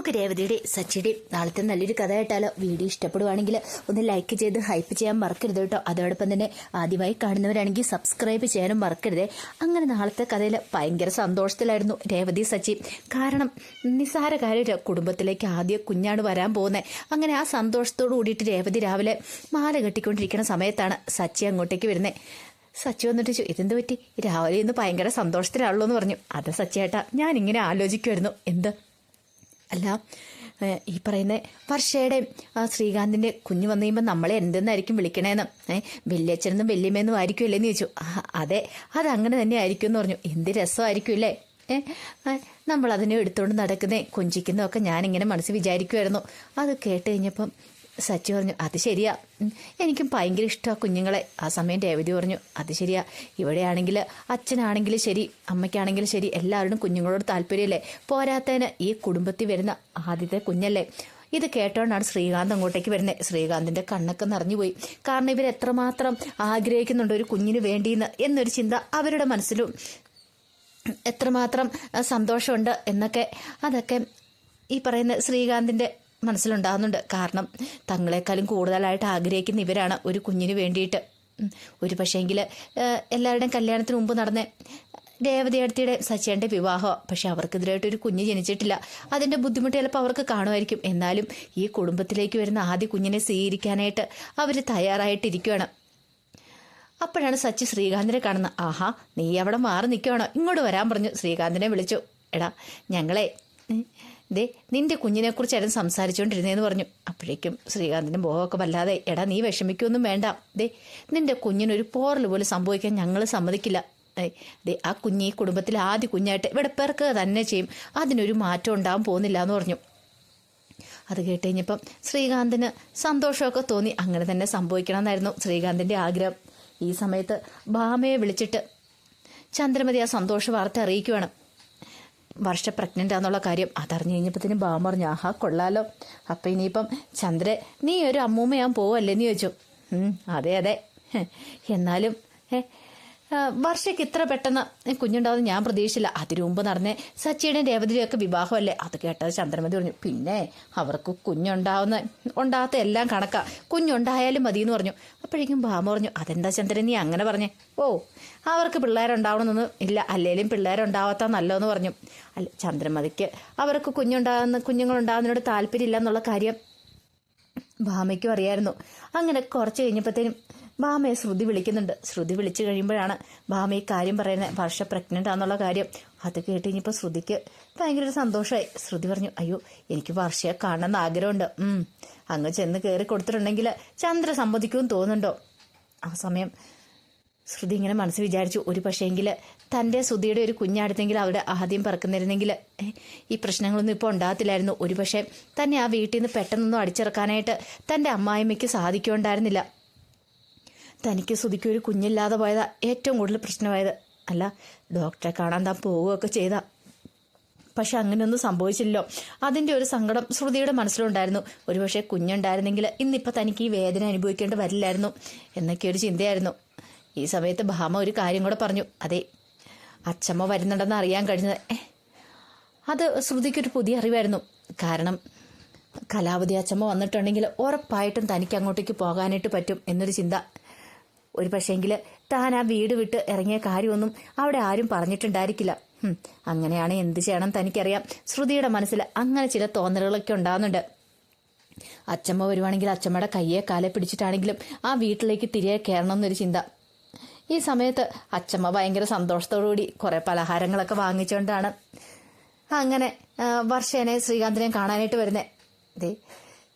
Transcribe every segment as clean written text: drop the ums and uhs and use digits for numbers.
നമുക്ക് രേവതിയുടെ സച്ചിയുടെ നാളത്തെ നല്ലൊരു കഥ കേട്ടാലോ? വീഡിയോ ഇഷ്ടപ്പെടുവാണെങ്കിൽ ഒന്ന് ലൈക്ക് ചെയ്ത് ഹൈപ്പ് ചെയ്യാൻ മറക്കരുത് കേട്ടോ. അതോടൊപ്പം തന്നെ ആദ്യമായി കാണുന്നവരാണെങ്കിൽ സബ്സ്ക്രൈബ് ചെയ്യാനും മറക്കരുത്. അങ്ങനെ നാളത്തെ കഥയിൽ ഭയങ്കര സന്തോഷത്തിലായിരുന്നു രേവതി സച്ചി. കാരണം നിസ്സാര കാര്യം, കുടുംബത്തിലേക്ക് ആദ്യം കുഞ്ഞാണ് വരാൻ പോകുന്നത്. അങ്ങനെ ആ സന്തോഷത്തോടു കൂടിയിട്ട് രേവതി രാവിലെ മാല കെട്ടിക്കൊണ്ടിരിക്കുന്ന സമയത്താണ് സച്ചി അങ്ങോട്ടേക്ക് വരുന്നത്. സച്ചി വന്നിട്ട് ഇതെന്ത് പറ്റി? രാവിലെ ഇന്ന് ഭയങ്കര സന്തോഷത്തിലാണല്ലോ എന്ന് പറഞ്ഞു. അത് സച്ചിയേട്ടാ, ഞാനിങ്ങനെ ആലോചിക്കുമായിരുന്നു. എന്ത് അല്ല, ഈ പറയുന്ന വർഷയുടെ ശ്രീകാന്തിന്റെ കുഞ്ഞ് വന്നു കഴിയുമ്പോൾ നമ്മളെ എന്തെന്നായിരിക്കും വിളിക്കണേന്ന്? വലിയച്ഛനെന്നും വല്യമ്മയെന്നും ആയിരിക്കുമല്ലേന്ന് ചോദിച്ചു. അതെ, അതങ്ങനെ തന്നെ ആയിരിക്കും എന്ന് പറഞ്ഞു. എന്ത് രസമായിരിക്കും അല്ലേ? നമ്മൾ അതിനെ എടുത്തുകൊണ്ട് നടക്കുന്നേ കൊഞ്ചിക്കുന്നതൊക്കെ ഞാനിങ്ങനെ മനസ്സിൽ വിചാരിക്കുമായിരുന്നു. അത് കേട്ട് കഴിഞ്ഞപ്പം സച്ചി പറഞ്ഞു, അത് ശരിയാ, എനിക്കും ഭയങ്കര ഇഷ്ടമാണ് കുഞ്ഞുങ്ങളെ. ആ സമയം രേവതി പറഞ്ഞു, അത് ശരിയാ, ഇവിടെയാണെങ്കിൽ അച്ഛനാണെങ്കിലും ശരി അമ്മയ്ക്കാണെങ്കിലും ശരി എല്ലാവരോടും കുഞ്ഞുങ്ങളോട് താല്പര്യമല്ലേ? പോരാത്തതിന് ഈ കുടുംബത്തിൽ വരുന്ന ആദ്യത്തെ കുഞ്ഞല്ലേ? ഇത് കേട്ടോണ്ടാണ് ശ്രീകാന്ത് അങ്ങോട്ടേക്ക് വരുന്നത്. ശ്രീകാന്തിന്റെ കണ്ണൊക്കെ നിറഞ്ഞുപോയി. കാരണം ഇവരെത്രമാത്രം ആഗ്രഹിക്കുന്നുണ്ട് ഒരു കുഞ്ഞിന് വേണ്ടിയെന്ന് എന്നൊരു ചിന്ത അവരുടെ മനസ്സിലും എത്രമാത്രം സന്തോഷമുണ്ട് എന്നൊക്കെ അതൊക്കെ ഈ പറയുന്ന ശ്രീകാന്തിന്റെ മനസ്സിലുണ്ടാകുന്നുണ്ട്. കാരണം തങ്ങളെക്കാളും കൂടുതലായിട്ട് ആഗ്രഹിക്കുന്ന ഇവരാണ് ഒരു കുഞ്ഞിന് വേണ്ടിയിട്ട്. ഒരു പക്ഷേങ്കിൽ എല്ലാവരുടെയും കല്യാണത്തിന് മുമ്പ് നടന്ന രേവതി അടുത്തിയുടെ സച്ചിയുടെ വിവാഹമാണ്. പക്ഷെ അവർക്കെതിരായിട്ട് ഒരു കുഞ്ഞ് ജനിച്ചിട്ടില്ല. അതിൻ്റെ ബുദ്ധിമുട്ട് ചിലപ്പോൾ അവർക്ക് കാണുമായിരിക്കും. എന്നാലും ഈ കുടുംബത്തിലേക്ക് വരുന്ന ആദ്യ കുഞ്ഞിനെ സ്വീകരിക്കാനായിട്ട് അവർ തയ്യാറായിട്ടിരിക്കുകയാണ്. അപ്പോഴാണ് സച്ചി ശ്രീകാന്തിനെ കാണുന്നത്. ആഹാ, നീ അവിടെ മാറി നിൽക്കുകയാണോ? ഇങ്ങോട്ട് വരാൻ പറഞ്ഞു. ശ്രീകാന്തിനെ വിളിച്ചു. എടാ, ഞങ്ങളെ ദേ നിന്റെ കുഞ്ഞിനെക്കുറിച്ചായിരുന്നു സംസാരിച്ചുകൊണ്ടിരുന്നതെന്ന് പറഞ്ഞു. അപ്പോഴേക്കും ശ്രീകാന്തിൻ്റെ മുഖമൊക്കെ വല്ലാതെ. എടാ, നീ വിഷമിക്കൊന്നും വേണ്ട. ദേ നിന്റെ കുഞ്ഞിനൊരു പോറൽ പോലും സംഭവിക്കാൻ ഞങ്ങൾ സമ്മതിക്കില്ല. ദേ ആ കുഞ്ഞ് ഈ കുടുംബത്തിലെ ആദ്യ കുഞ്ഞായിട്ട് ഇവിടെ പിറക്കുക തന്നെ ചെയ്യും. അതിനൊരു മാറ്റം ഉണ്ടാകാൻ പോകുന്നില്ല എന്ന് പറഞ്ഞു. അത് കേട്ട് കഴിഞ്ഞപ്പം ശ്രീകാന്തിന് സന്തോഷമൊക്കെ തോന്നി. അങ്ങനെ തന്നെ സംഭവിക്കണം എന്നായിരുന്നു ശ്രീകാന്തിൻ്റെ ആഗ്രഹം. ഈ സമയത്ത് ഭാമയെ വിളിച്ചിട്ട് ചന്ദ്രമതി ആ സന്തോഷ വാർത്ത അറിയിക്കുവാണ്. വർഷ പ്രഗ്നൻ്റ് ആണെന്നുള്ള കാര്യം അതറിഞ്ഞു കഴിഞ്ഞപ്പോഴത്തേനും ഭാമ പറഞ്ഞു, ആഹാ കൊള്ളാലോ, അപ്പം ഇനിയിപ്പം ചന്ദ്ര നീ ഒരു അമ്മൂമ്മയാൻ പോവല്ലേന്ന് ചോദിച്ചു. അതെ അതെ, എന്നാലും വർഷയ്ക്ക് ഇത്ര പെട്ടെന്ന് കുഞ്ഞുണ്ടാവുന്ന ഞാൻ പ്രതീക്ഷിച്ചില്ല. അതിനു മുമ്പ് നടന്നേ സച്ചിയുടെയും രേവതിയുടെയൊക്കെ വിവാഹമല്ലേ? അത് കേട്ടത് ചന്ദ്രമതി പറഞ്ഞു, പിന്നെ അവർക്ക് ഉണ്ടാകാത്ത എല്ലാം കണക്കാ, കുഞ്ഞുണ്ടായാലും മതി എന്ന് പറഞ്ഞു. അപ്പോഴേക്കും ഭാമ പറഞ്ഞു, അതെന്താ ചന്ദ്രൻ നീ അങ്ങനെ പറഞ്ഞേ? ഓ, അവർക്ക് പിള്ളേരുണ്ടാവണമെന്നൊന്നും ഇല്ല, അല്ലേലും പിള്ളേരുണ്ടാവാത്ത നല്ലതെന്ന് പറഞ്ഞു. അല്ല, ചന്ദ്രമതിക്ക് അവർക്ക് കുഞ്ഞുങ്ങളുണ്ടാകുന്നതിനോട് താല്പര്യമില്ല എന്നുള്ള കാര്യം ഭാമയ്ക്കും അറിയായിരുന്നു. അങ്ങനെ കുറച്ച് കഴിഞ്ഞപ്പോഴത്തേനും ഭാമയെ ശ്രുതി വിളിക്കുന്നുണ്ട്. ശ്രുതി വിളിച്ചു കഴിയുമ്പോഴാണ് ഭാമ ഈ കാര്യം പറയുന്നത്, വർഷ പ്രഗ്നൻ്റ് ആണെന്നുള്ള കാര്യം. അത് കേട്ട് കഴിഞ്ഞപ്പോൾ ശ്രുതിക്ക് ഭയങ്കര ഒരു സന്തോഷമായി. ശ്രുതി പറഞ്ഞു, അയ്യോ എനിക്ക് വർഷയെ കാണണമെന്ന് ആഗ്രഹമുണ്ട്. അങ്ങ് ചെന്ന് കയറി കൊടുത്തിട്ടുണ്ടെങ്കിൽ ചന്ദ്ര സമ്മതിക്കുമെന്ന് തോന്നുന്നുണ്ടോ? ആ സമയം ശ്രുതി ഇങ്ങനെ മനസ്സ് വിചാരിച്ചു, ഒരു പക്ഷേങ്കിൽ തൻ്റെ ശ്രുതിയുടെ ഒരു കുഞ്ഞാടുത്തെങ്കിൽ അവിടെ ആദ്യം പറക്കുന്നിരുന്നെങ്കിൽ ഈ പ്രശ്നങ്ങളൊന്നും ഇപ്പോൾ ഉണ്ടാകത്തില്ലായിരുന്നു. ഒരു പക്ഷേ തന്നെ ആ വീട്ടിൽ നിന്ന് പെട്ടെന്നൊന്നും അടിച്ചിറക്കാനായിട്ട് തൻ്റെ അമ്മായിമ്മയ്ക്ക് സാധിക്കുന്നുണ്ടായിരുന്നില്ല. തനിക്ക് ശ്രുതിക്ക് ഒരു കുഞ്ഞില്ലാതെ പോയതാ ഏറ്റവും കൂടുതൽ പ്രശ്നമായത്. അല്ല, ഡോക്ടറെ കാണാൻ താൻ പോവുകയൊക്കെ ചെയ്താ, പക്ഷെ അങ്ങനെയൊന്നും സംഭവിച്ചില്ലല്ലോ. അതിൻ്റെ ഒരു സങ്കടം ശ്രുതിയുടെ മനസ്സിലുണ്ടായിരുന്നു. ഒരുപക്ഷെ കുഞ്ഞുണ്ടായിരുന്നെങ്കിൽ ഇന്നിപ്പോൾ തനിക്ക് ഈ വേദന അനുഭവിക്കേണ്ടി വരില്ലായിരുന്നു എന്നൊക്കെ ഒരു ചിന്തയായിരുന്നു. ഈ സമയത്ത് ഭാമ ഒരു കാര്യം കൂടെ പറഞ്ഞു. അതെ, അച്ചമ്മ വരുന്നുണ്ടെന്ന് അറിയാൻ കഴിഞ്ഞത് അത് ശ്രുതിക്കൊരു പുതിയ അറിവായിരുന്നു. കാരണം കലാവതി അച്ചമ്മ വന്നിട്ടുണ്ടെങ്കിൽ ഉറപ്പായിട്ടും തനിക്ക് അങ്ങോട്ടേക്ക് പോകാനായിട്ട് പറ്റും എന്നൊരു ചിന്ത. ഒരു പക്ഷേങ്കിൽ താൻ ആ വീട് വിട്ട് ഇറങ്ങിയ കാര്യമൊന്നും അവിടെ ആരും പറഞ്ഞിട്ടുണ്ടായിരിക്കില്ല. അങ്ങനെയാണ് എന്ത് ചെയ്യണം തനിക്കറിയാം. ശ്രുതിയുടെ മനസ്സിൽ അങ്ങനെ ചില തോന്നലുകളൊക്കെ ഉണ്ടാകുന്നുണ്ട്. അച്ചമ്മ വരുവാണെങ്കിൽ അച്ചമ്മയുടെ കയ്യെ കാലെ പിടിച്ചിട്ടാണെങ്കിലും ആ വീട്ടിലേക്ക് തിരികെ കയറണം എന്നൊരു ചിന്ത. ഈ സമയത്ത് അച്ചമ്മ ഭയങ്കര സന്തോഷത്തോടുകൂടി കുറേ പലഹാരങ്ങളൊക്കെ വാങ്ങിച്ചുകൊണ്ടാണ് അങ്ങനെ വർഷേനെ ശ്രീകാന്തിനെ കാണാനായിട്ട് വരുന്നത്. അതെ,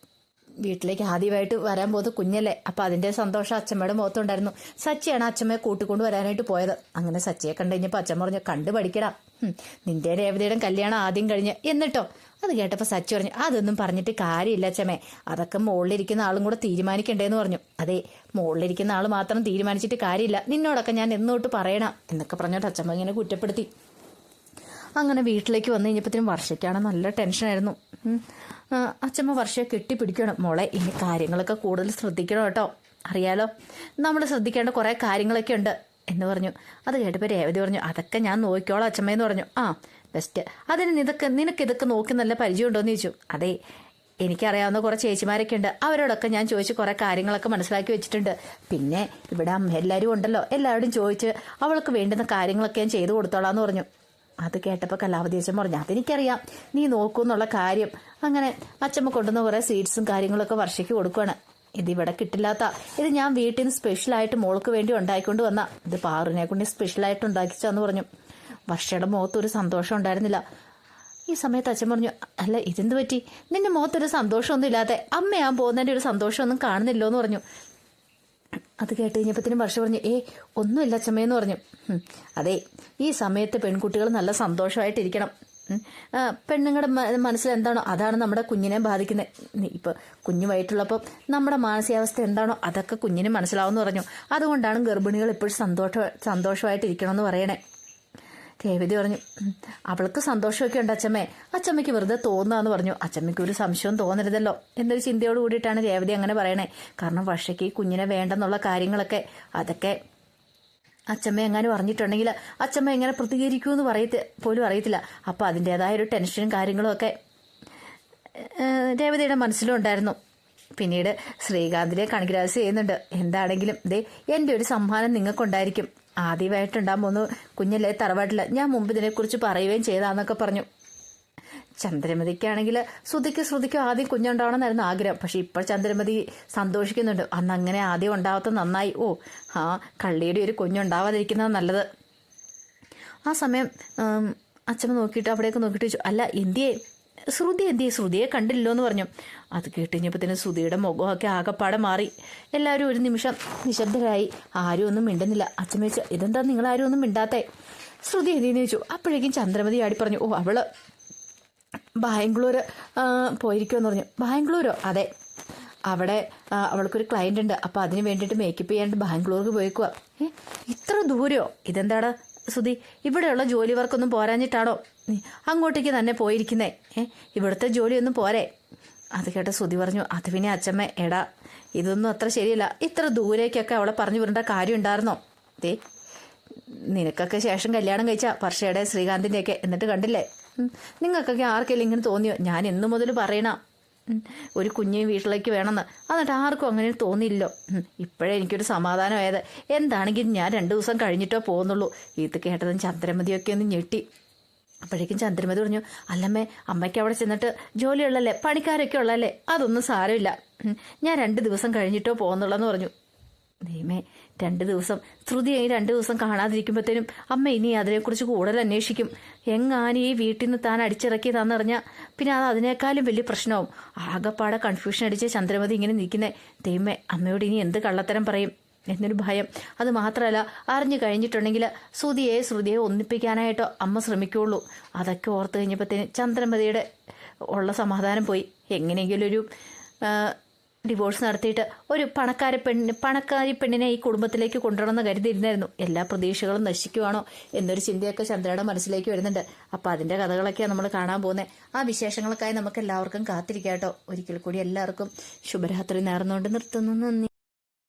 വീട്ടിലേക്ക് ആദ്യമായിട്ട് വരാൻ പോകുന്ന കുഞ്ഞല്ലേ, അപ്പം അതിൻ്റെ സന്തോഷം അച്ചമ്മയുടെ മുഖത്തുണ്ടായിരുന്നു. സച്ചിയാണ് അച്ചമ്മയെ കൂട്ടിക്കൊണ്ട് വരാനായിട്ട് പോയത്. അങ്ങനെ സച്ചിയെ കണ്ടു കഴിഞ്ഞപ്പോൾ അച്ചമ്മ പറഞ്ഞു, കണ്ടു പഠിക്കടാ, നിന്റെ രേവതിയുടെ കല്യാണം ആദ്യം കഴിഞ്ഞ് എന്നിട്ടോ? അത് കേട്ടപ്പോൾ സച്ചി പറഞ്ഞു, അതൊന്നും പറഞ്ഞിട്ട് കാര്യമില്ല അച്ചമ്മേ, അതൊക്കെ മുകളിലിരിക്കുന്ന ആളും കൂടെ തീരുമാനിക്കണ്ടേന്ന് പറഞ്ഞു. അതെ, മുകളിലിരിക്കുന്ന ആൾ മാത്രം തീരുമാനിച്ചിട്ട് കാര്യമില്ല, നിന്നോടൊക്കെ ഞാൻ എന്നോട്ട് പറയണം എന്നൊക്കെ പറഞ്ഞിട്ട് അച്ചമ്മ ഇങ്ങനെ കുറ്റപ്പെടുത്തി. അങ്ങനെ വീട്ടിലേക്ക് വന്നു കഴിഞ്ഞപ്പോഴത്തേനും വർഷയ്ക്കാണ് നല്ല ടെൻഷനായിരുന്നു. അച്ചമ്മ വർഷയെ കെട്ടിപ്പിടിക്കണം. മോളെ, ഇനി കാര്യങ്ങളൊക്കെ കൂടുതൽ ശ്രദ്ധിക്കണം കേട്ടോ, അറിയാലോ നമ്മൾ ശ്രദ്ധിക്കേണ്ട കുറേ കാര്യങ്ങളൊക്കെ ഉണ്ട് എന്ന് പറഞ്ഞു. അത് കേട്ടപ്പോൾ രേവതി പറഞ്ഞു, അതൊക്കെ ഞാൻ നോക്കിക്കോളാം അച്ചമ്മയെന്ന് പറഞ്ഞു. ബെസ്റ്റ്. അതിന് നിനക്ക് ഇതൊക്കെ നോക്കി നല്ല പരിചയമുണ്ടോയെന്ന് ചോദിച്ചു. അതെ, എനിക്കറിയാവുന്ന കുറേ ചേച്ചിമാരൊക്കെ ഉണ്ട്, അവരോടൊക്കെ ഞാൻ ചോദിച്ച് കുറേ കാര്യങ്ങളൊക്കെ മനസ്സിലാക്കി വെച്ചിട്ടുണ്ട്. പിന്നെ ഇവിടെ അമ്മ എല്ലാവരും ഉണ്ടല്ലോ, എല്ലാവരോടും ചോദിച്ച് അവൾക്ക് വേണ്ടുന്ന കാര്യങ്ങളൊക്കെ ഞാൻ ചെയ്തു കൊടുത്തോളാന്ന് പറഞ്ഞു. അത് കേട്ടപ്പോൾ കലാവതി അച്ഛൻ പറഞ്ഞു, അതെനിക്കറിയാം, നീ നോക്കൂന്നുള്ള കാര്യം. അങ്ങനെ അച്ഛമ്മ കൊണ്ടുവന്ന കുറേ സ്വീറ്റ്സും കാര്യങ്ങളൊക്കെ വർഷയ്ക്ക് കൊടുക്കുകയാണ്. ഇതിവിടെ കിട്ടില്ലാത്ത, ഇത് ഞാൻ വീട്ടിൽ നിന്ന് സ്പെഷ്യലായിട്ട് മോൾക്ക് വേണ്ടി ഉണ്ടാക്കിക്കൊണ്ട് വന്ന, ഇത് പാറിനെ കൊണ്ട് സ്പെഷ്യലായിട്ട് ഉണ്ടാക്കിച്ചാന്ന് പറഞ്ഞു. വർഷയുടെ മുഖത്തൊരു സന്തോഷം ഉണ്ടായിരുന്നില്ല. ഈ സമയത്ത് അച്ഛൻ പറഞ്ഞു, അല്ല ഇതെന്ത് പറ്റി, നിന്റെ മുഖത്തൊരു സന്തോഷമൊന്നും ഇല്ലാതെ, അമ്മയാൻ പോകുന്നതിൻ്റെ ഒരു സന്തോഷമൊന്നും കാണുന്നില്ലോ എന്ന് പറഞ്ഞു. അത് കേട്ട് കഴിഞ്ഞപ്പോഴത്തേനും വർഷ പറഞ്ഞു, ഒന്നുമില്ല അച്ഛമ്മയെന്ന് പറഞ്ഞു. അതെ, ഈ സമയത്ത് പെൺകുട്ടികൾ നല്ല സന്തോഷമായിട്ടിരിക്കണം. പെണ്ണുങ്ങളുടെ മനസ്സിൽ എന്താണോ അതാണ് നമ്മുടെ കുഞ്ഞിനെ ബാധിക്കുന്നത്. ഇപ്പം കുഞ്ഞുമായിട്ടുള്ളപ്പം നമ്മുടെ മാനസികാവസ്ഥ എന്താണോ അതൊക്കെ കുഞ്ഞിന് മനസ്സിലാവുമെന്ന് പറഞ്ഞു. അതുകൊണ്ടാണ് ഗർഭിണികൾ എപ്പോഴും സന്തോഷമായിട്ടിരിക്കണമെന്ന് പറയണേ. രേവതി പറഞ്ഞു, അവൾക്ക് സന്തോഷമൊക്കെ ഉണ്ട് അച്ഛമ്മേ, അച്ഛമ്മയ്ക്ക് വെറുതെ തോന്നുകയെന്ന് പറഞ്ഞു. അച്ഛമ്മയ്ക്ക് ഒരു സംശയവും തോന്നരുതല്ലോ എന്നൊരു ചിന്തയോട് കൂടിയിട്ടാണ് രേവതി അങ്ങനെ പറയണേ. കാരണം വർഷയ്ക്ക് ഈ കുഞ്ഞിനെ വേണ്ടെന്നുള്ള കാര്യങ്ങളൊക്കെ അതൊക്കെ അച്ഛമ്മ എങ്ങനെ പറഞ്ഞിട്ടുണ്ടെങ്കിൽ അച്ഛമ്മ എങ്ങനെ പ്രതികരിക്കുമെന്ന് പോലും അറിയത്തില്ല. അപ്പോൾ അതിൻ്റെതായൊരു ടെൻഷനും കാര്യങ്ങളും ഒക്കെ രേവതിയുടെ മനസ്സിലും ഉണ്ടായിരുന്നു. പിന്നീട് ശ്രീകാന്തിനെ കൺഗ്രാറ്റ്സ് ചെയ്യുന്നുണ്ട്. എന്താണെങ്കിലും എൻ്റെ ഒരു സമ്മാനം നിങ്ങൾക്കുണ്ടായിരിക്കും. ആദ്യമായിട്ടുണ്ടാകുമ്പോൾ ഒന്ന് കുഞ്ഞല്ലേ തറവാട്ടില്ല, ഞാൻ മുമ്പ് ഇതിനെക്കുറിച്ച് പറയുകയും ചെയ്താന്നൊക്കെ പറഞ്ഞു. ചന്ദ്രമതിക്കാണെങ്കിൽ ശ്രുതിക്കും ആദ്യം കുഞ്ഞുണ്ടാവണമെന്നായിരുന്നു ആഗ്രഹം. പക്ഷെ ഇപ്പോൾ ചന്ദ്രമതി സന്തോഷിക്കുന്നുണ്ട്. അന്ന് അങ്ങനെ ആദ്യം ഉണ്ടാവാത്ത നന്നായി. കള്ളിയുടെ ഒരു കുഞ്ഞുണ്ടാവാതിരിക്കുന്നത് നല്ലത്. ആ സമയം അച്ഛമ്മ നോക്കിയിട്ട് അവിടേക്ക് നോക്കിയിട്ട് ചോദിച്ചു, അല്ല ശ്രുതിയെ കണ്ടില്ലോ എന്ന് പറഞ്ഞു. അത് കേട്ടുകഴിഞ്ഞപ്പോഴത്തേനും ശ്രുതിയുടെ മുഖമൊക്കെ ആകെപ്പാടെ മാറി. എല്ലാവരും ഒരു നിമിഷം നിശബ്ദരായി. ആരും ഒന്നും മിണ്ടുന്നില്ല. അച്ഛമ്മ ചോദിച്ചു, ഇതെന്താ നിങ്ങളാരും ഒന്നും മിണ്ടാത്തേ? ശ്രുതി എന്തെന്ന് ചോദിച്ചു. അപ്പോഴേക്കും ചന്ദ്രമതി ആടി പറഞ്ഞു, അവള് ബാംഗ്ലൂർ പോയിരിക്കുമെന്ന് പറഞ്ഞു. ബാംഗ്ലൂരോ? അതെ, അവിടെ അവൾക്കൊരു ക്ലയന്റ് ഉണ്ട്, അപ്പോൾ അതിന് വേണ്ടിയിട്ട് മേക്കപ്പ് ചെയ്യാണ്ട് ബാംഗ്ലൂർക്ക് പോയിക്കുക. ഇത്ര ദൂരമോ? ഇതെന്താടാ ശ്രുതി, ഇവിടെയുള്ള ജോലി വർക്കൊന്നും പോരാഞ്ഞിട്ടാണോ അങ്ങോട്ടേക്ക് തന്നെ പോയിരിക്കുന്നേ? ഇവിടുത്തെ ജോലിയൊന്നും പോരെ? അത് കേട്ട ശ്രുതി പറഞ്ഞു, അത് പിന്നെ അച്ഛമ്മ, എടാ ഇതൊന്നും അത്ര ശരിയല്ല. ഇത്ര ദൂരേക്കൊക്കെ അവളെ പറഞ്ഞു വിടേണ്ട കാര്യം ഉണ്ടായിരുന്നോ? നിനക്കൊക്കെ ശേഷം കല്യാണം കഴിച്ച വർഷയുടെ ശ്രീകാന്തിൻ്റെയൊക്കെ, എന്നിട്ട് കണ്ടില്ലേ, നിങ്ങൾക്കൊക്കെ ആർക്കെങ്കിലും ഇങ്ങനെ തോന്നിയോ? ഞാൻ എന്നു മുതൽ പറയണ ഒരു കുഞ്ഞിന് വീട്ടിലേക്ക് വേണമെന്ന്, എന്നിട്ട് ആർക്കും അങ്ങനെ തോന്നിയില്ലോ. ഇപ്പോഴേ എനിക്കൊരു സമാധാനമായത്. എന്താണെങ്കിലും ഞാൻ 2 ദിവസം കഴിഞ്ഞിട്ടോ പോകുന്നുള്ളൂ. ഇത് കേട്ടതും ചന്ദ്രമതിയൊക്കെ ഒന്ന് ഞെട്ടി. അപ്പോഴേക്കും ചന്ദ്രമതി പറഞ്ഞു, അല്ലമ്മേ, അമ്മയ്ക്ക് അവിടെ ചെന്നിട്ട് ജോലിയുള്ളല്ലേ, പണിക്കാരൊക്കെ ഉള്ളല്ലേ, അതൊന്നും സാരമില്ല, ഞാൻ 2 ദിവസം കഴിഞ്ഞിട്ടോ പോകുന്നുള്ളെന്ന് പറഞ്ഞു. ദൈവമേ, 2 ദിവസം ശ്രുതി 2 ദിവസം കാണാതിരിക്കുമ്പോഴത്തേനും അമ്മ ഇനി അതിനെക്കുറിച്ച് കൂടുതൽ അന്വേഷിക്കും. എങ്ങാനും ഈ വീട്ടിൽ നിന്ന് താൻ അടിച്ചിറക്കിയതാണെന്നറിഞ്ഞാൽ പിന്നെ അത് അതിനേക്കാളും വലിയ പ്രശ്നമാവും. ആകെപ്പാടെ കൺഫ്യൂഷൻ അടിച്ച് ചന്ദ്രമതി ഇങ്ങനെ നിൽക്കുന്നേ. ദൈവമേ, അമ്മയോട് ഇനി എന്ത് കള്ളത്തരം പറയും എന്നൊരു ഭയം. അത് മാത്രമല്ല, അറിഞ്ഞു കഴിഞ്ഞിട്ടുണ്ടെങ്കിൽ ശ്രുതിയെ ഒന്നിപ്പിക്കാനായിട്ടോ അമ്മ ശ്രമിക്കുകയുള്ളൂ. അതൊക്കെ ഓർത്ത് കഴിഞ്ഞപ്പോഴത്തേന് ചന്ദ്രമതിയുടെ ഉള്ള സമാധാനം പോയി. എങ്ങനെയെങ്കിലും ഒരു ഡിവോഴ്സ് നടത്തിയിട്ട് ഒരു പണക്കാരി പെണ്ണിനെ ഈ കുടുംബത്തിലേക്ക് കൊണ്ടുവരണമെന്ന് കരുതിയിരുന്നായിരുന്നു. എല്ലാ പ്രതീക്ഷകളും നശിക്കുവാണോ എന്നൊരു ചിന്തയൊക്കെ ചന്ദ്രയുടെ മനസ്സിലേക്ക് വരുന്നുണ്ട്. അപ്പോൾ അതിൻ്റെ കഥകളൊക്കെയാണ് നമ്മൾ കാണാൻ പോകുന്നത്. ആ വിശേഷങ്ങൾക്കായി നമുക്ക് എല്ലാവർക്കും കാത്തിരിക്കാം കേട്ടോ. ഒരിക്കൽ കൂടി എല്ലാവർക്കും ശുഭരാത്രി നേർന്നുകൊണ്ട് നിർത്തുന്നു. നന്ദി.